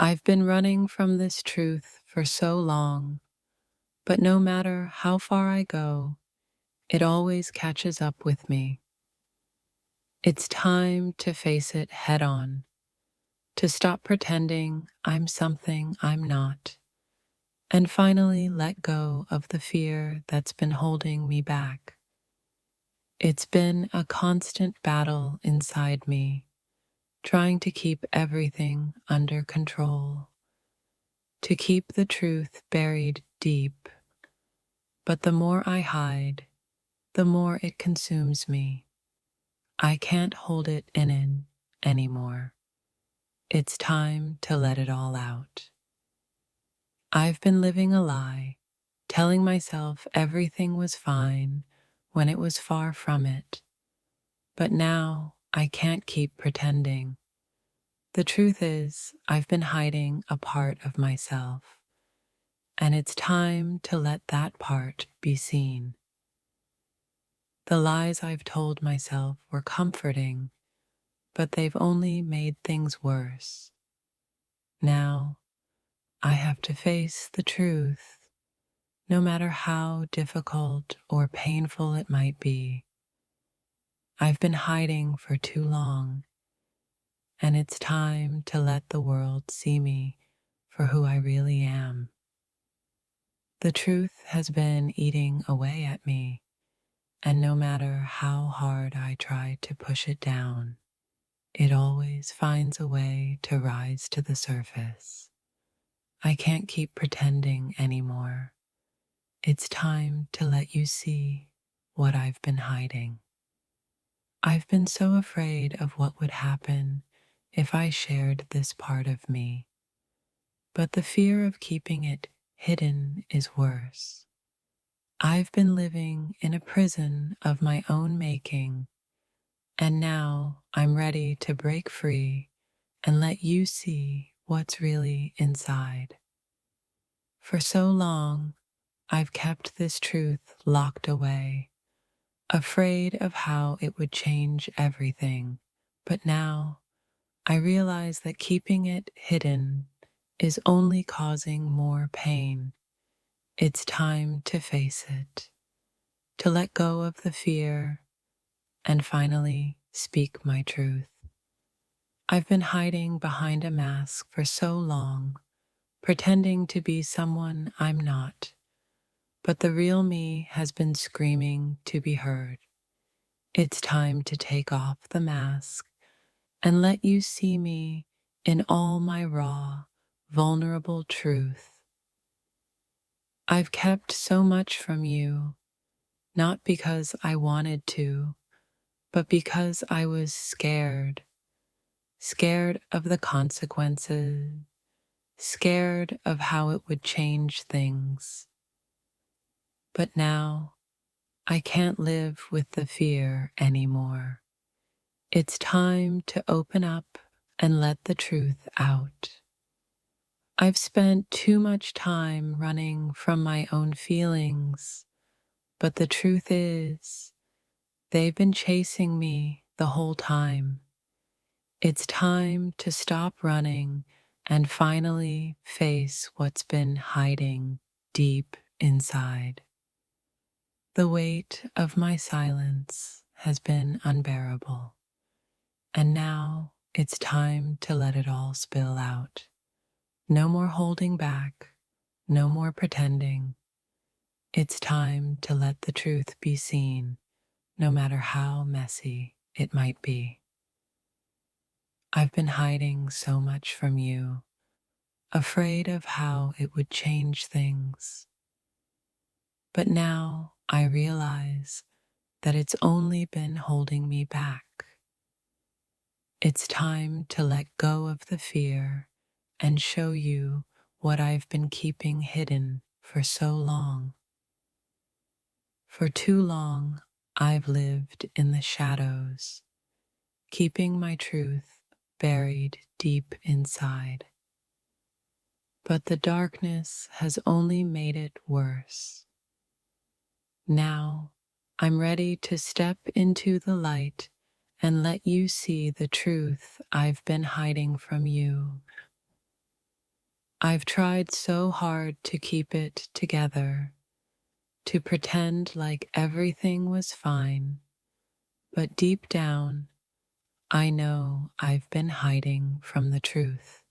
I've been running from this truth for so long, but no matter how far I go, it always catches up with me. It's time to face it head on, to stop pretending I'm something I'm not, and finally let go of the fear that's been holding me back. It's been a constant battle inside me, trying to keep everything under control, to keep the truth buried deep. But the more I hide, the more it consumes me. I can't hold it in anymore. It's time to let it all out. I've been living a lie, telling myself everything was fine when it was far from it. But now I can't keep pretending. The truth is, I've been hiding a part of myself, and it's time to let that part be seen. The lies I've told myself were comforting, but they've only made things worse. Now, I have to face the truth, no matter how difficult or painful it might be. I've been hiding for too long, and it's time to let the world see me for who I really am. The truth has been eating away at me, and no matter how hard I try to push it down, it always finds a way to rise to the surface. I can't keep pretending anymore. It's time to let you see what I've been hiding. I've been so afraid of what would happen if I shared this part of me, but the fear of keeping it hidden is worse. I've been living in a prison of my own making, and now I'm ready to break free and let you see what's really inside. For so long, I've kept this truth locked away, afraid of how it would change everything. But now I realize that keeping it hidden is only causing more pain. It's time to face it, to let go of the fear, and finally speak my truth. I've been hiding behind a mask for so long, pretending to be someone I'm not, but the real me has been screaming to be heard. It's time to take off the mask and let you see me in all my raw, vulnerable truth. I've kept so much from you, not because I wanted to, but because I was scared. Scared of the consequences, scared of how it would change things. But now, I can't live with the fear anymore. It's time to open up and let the truth out. I've spent too much time running from my own feelings, but the truth is, they've been chasing me the whole time. It's time to stop running and finally face what's been hiding deep inside. The weight of my silence has been unbearable, and now it's time to let it all spill out. No more holding back, no more pretending. It's time to let the truth be seen, no matter how messy it might be. I've been hiding so much from you, afraid of how it would change things. But now I realize that it's only been holding me back. It's time to let go of the fear and show you what I've been keeping hidden for so long. For too long, I've lived in the shadows, keeping my truth buried deep inside. But the darkness has only made it worse. Now, I'm ready to step into the light and let you see the truth I've been hiding from you. I've tried so hard to keep it together, to pretend like everything was fine, but deep down, I know I've been hiding from the truth.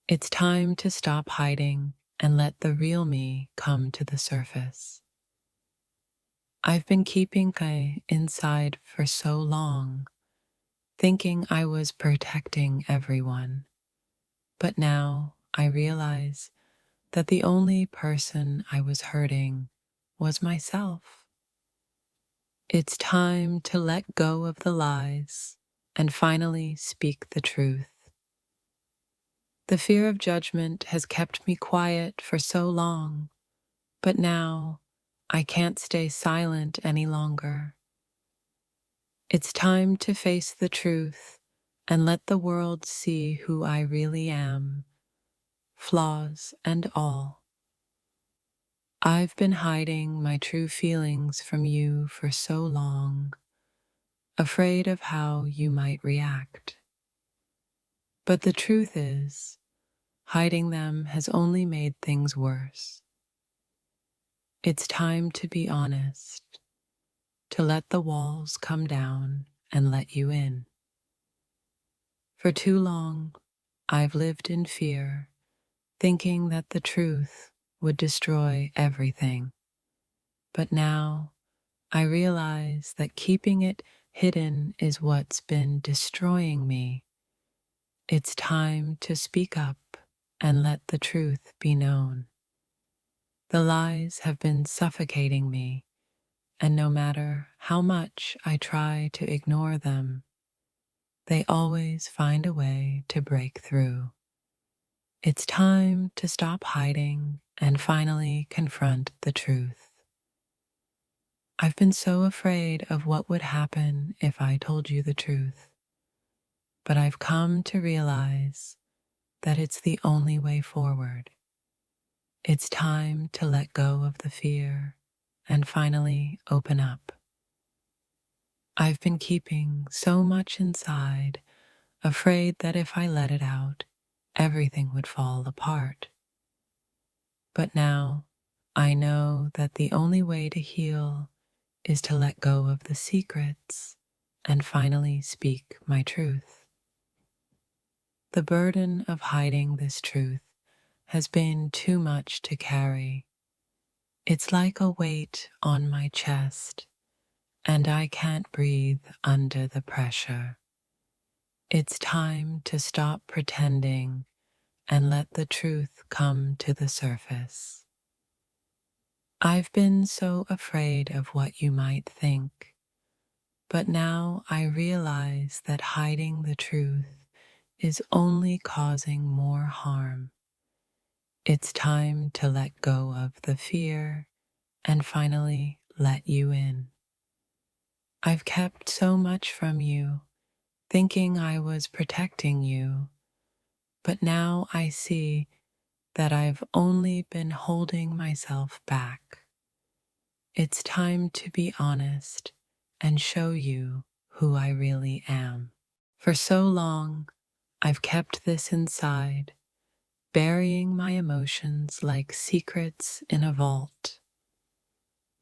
It's time to stop hiding and let the real me come to the surface. I've been keeping inside for so long, thinking I was protecting everyone. But now I realize that the only person I was hurting was myself. It's time to let go of the lies and finally speak the truth. The fear of judgment has kept me quiet for so long, but now I can't stay silent any longer. It's time to face the truth and let the world see who I really am, flaws and all. I've been hiding my true feelings from you for so long, afraid of how you might react. But the truth is, hiding them has only made things worse. It's time to be honest, to let the walls come down and let you in. For too long, I've lived in fear, thinking that the truth would destroy everything. But now I realize that keeping it hidden is what's been destroying me. It's time to speak up and let the truth be known. The lies have been suffocating me, and no matter how much I try to ignore them, they always find a way to break through. It's time to stop hiding and finally confront the truth. I've been so afraid of what would happen if I told you the truth, but I've come to realize that it's the only way forward. It's time to let go of the fear and finally open up. I've been keeping so much inside, afraid that if I let it out, everything would fall apart. But now I know that the only way to heal is to let go of the secrets and finally speak my truth. The burden of hiding this truth has been too much to carry. It's like a weight on my chest, and I can't breathe under the pressure. It's time to stop pretending and let the truth come to the surface. I've been so afraid of what you might think, but now I realize that hiding the truth is only causing more harm. It's time to let go of the fear and finally let you in. I've kept so much from you, thinking I was protecting you, but now I see that I've only been holding myself back. It's time to be honest and show you who I really am. For so long, I've kept this inside, burying my emotions like secrets in a vault.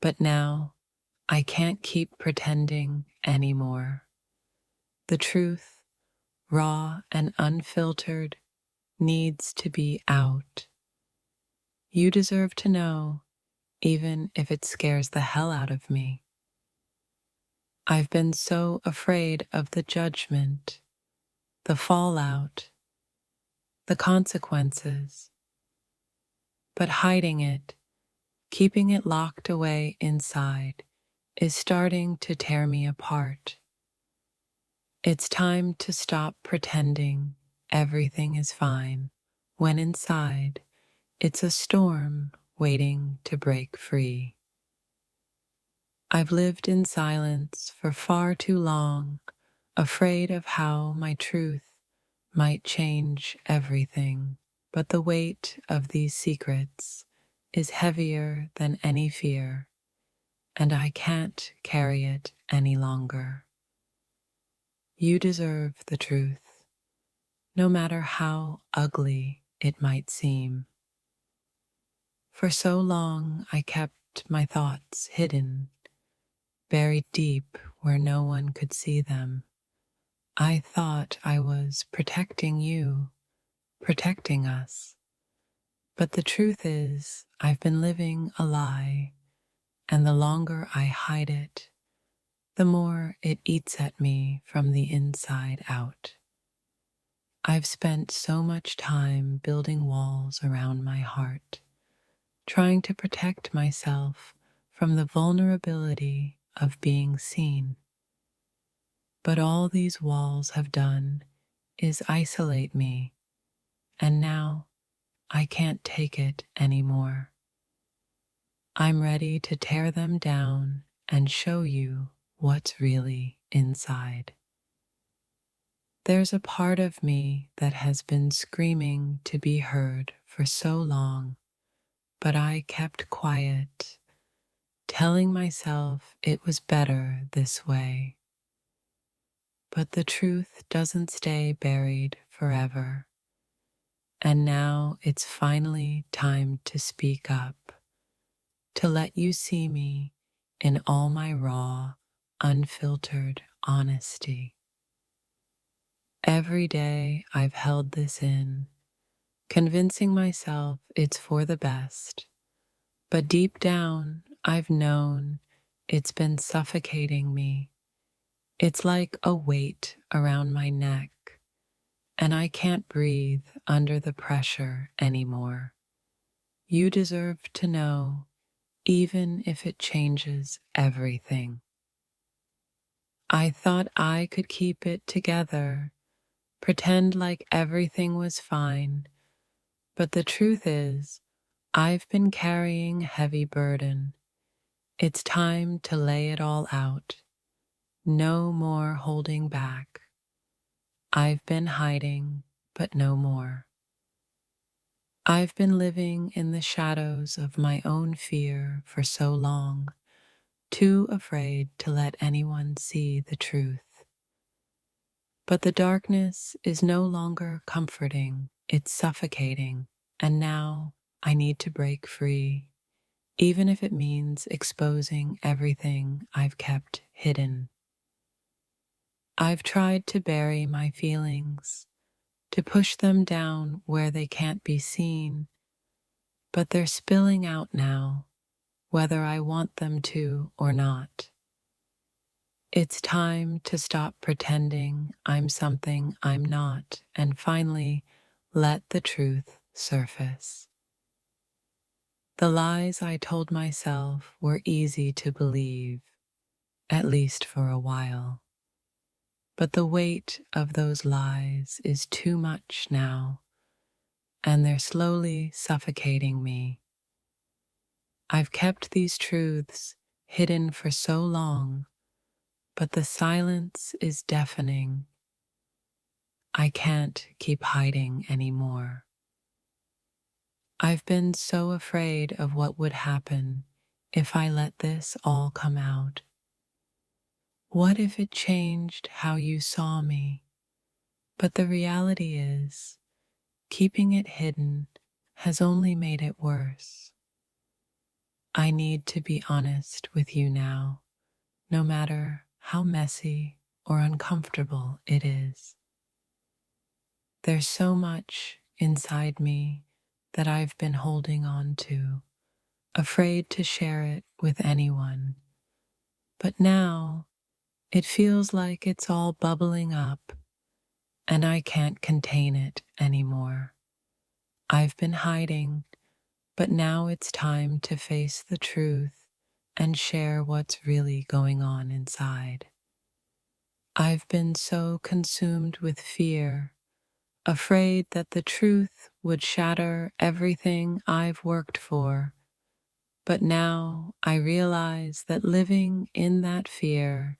But now, I can't keep pretending anymore. The truth, raw and unfiltered, needs to be out. You deserve to know, even if it scares the hell out of me. I've been so afraid of the judgment, the fallout, the consequences. But hiding it, keeping it locked away inside, is starting to tear me apart. It's time to stop pretending everything is fine, when inside, it's a storm waiting to break free. I've lived in silence for far too long, afraid of how my truth might change everything. But the weight of these secrets is heavier than any fear, and I can't carry it any longer. You deserve the truth, no matter how ugly it might seem. For so long I kept my thoughts hidden, buried deep where no one could see them. I thought I was protecting you, protecting us. But the truth is, I've been living a lie, and the longer I hide it, the more it eats at me from the inside out. I've spent so much time building walls around my heart, trying to protect myself from the vulnerability of being seen. But all these walls have done is isolate me, and now I can't take it anymore. I'm ready to tear them down and show you what's really inside. There's a part of me that has been screaming to be heard for so long, but I kept quiet, telling myself it was better this way. But the truth doesn't stay buried forever, and now it's finally time to speak up, to let you see me in all my raw, unfiltered honesty. Every day I've held this in, convincing myself it's for the best, but deep down I've known it's been suffocating me. It's like a weight around my neck, and I can't breathe under the pressure anymore. You deserve to know, even if it changes everything. I thought I could keep it together, pretend like everything was fine, but the truth is, I've been carrying a heavy burden. It's time to lay it all out. No more holding back. I've been hiding, but no more. I've been living in the shadows of my own fear for so long, too afraid to let anyone see the truth. But the darkness is no longer comforting, it's suffocating, and now I need to break free, even if it means exposing everything I've kept hidden. I've tried to bury my feelings, to push them down where they can't be seen, but they're spilling out now, whether I want them to or not. It's time to stop pretending I'm something I'm not and finally let the truth surface. The lies I told myself were easy to believe, at least for a while. But the weight of those lies is too much now, and they're slowly suffocating me. I've kept these truths hidden for so long, but the silence is deafening. I can't keep hiding anymore. I've been so afraid of what would happen if I let this all come out. What if it changed how you saw me? But the reality is, keeping it hidden has only made it worse. I need to be honest with you now, no matter how messy or uncomfortable it is. There's so much inside me that I've been holding on to, afraid to share it with anyone. But now it feels like it's all bubbling up, and I can't contain it anymore. I've been hiding, but now it's time to face the truth and share what's really going on inside. I've been so consumed with fear, afraid that the truth would shatter everything I've worked for. But now I realize that living in that fear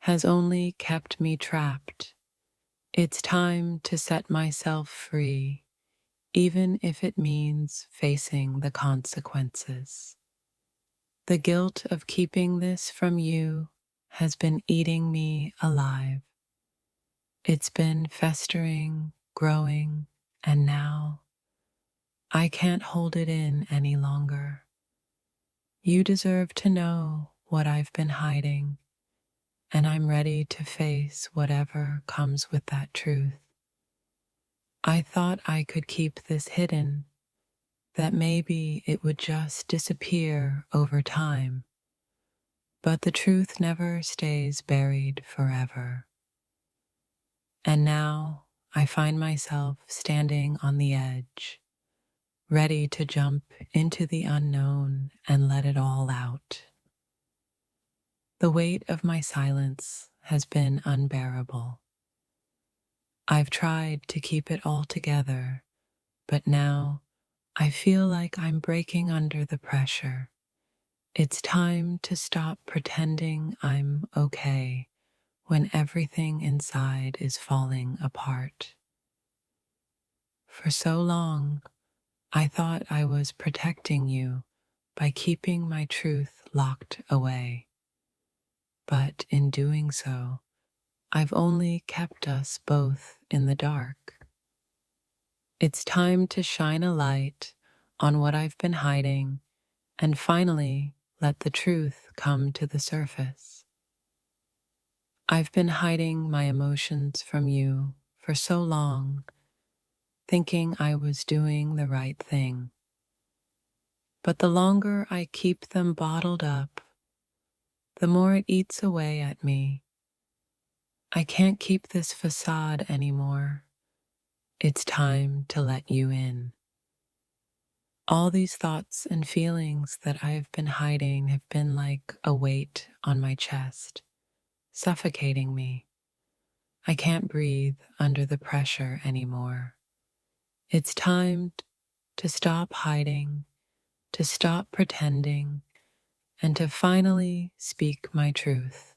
has only kept me trapped. It's time to set myself free, even if it means facing the consequences. The guilt of keeping this from you has been eating me alive. It's been festering, growing, and now I can't hold it in any longer. You deserve to know what I've been hiding, and I'm ready to face whatever comes with that truth. I thought I could keep this hidden, that maybe it would just disappear over time. But the truth never stays buried forever. And now I find myself standing on the edge, ready to jump into the unknown and let it all out. The weight of my silence has been unbearable. I've tried to keep it all together, but now I feel like I'm breaking under the pressure. It's time to stop pretending I'm okay when everything inside is falling apart. For so long, I thought I was protecting you by keeping my truth locked away. But in doing so, I've only kept us both in the dark. It's time to shine a light on what I've been hiding and finally let the truth come to the surface. I've been hiding my emotions from you for so long, thinking I was doing the right thing. But the longer I keep them bottled up, the more it eats away at me. I can't keep this facade anymore. It's time to let you in. All these thoughts and feelings that I've been hiding have been like a weight on my chest, suffocating me. I can't breathe under the pressure anymore. It's time to stop hiding, to stop pretending, and to finally speak my truth.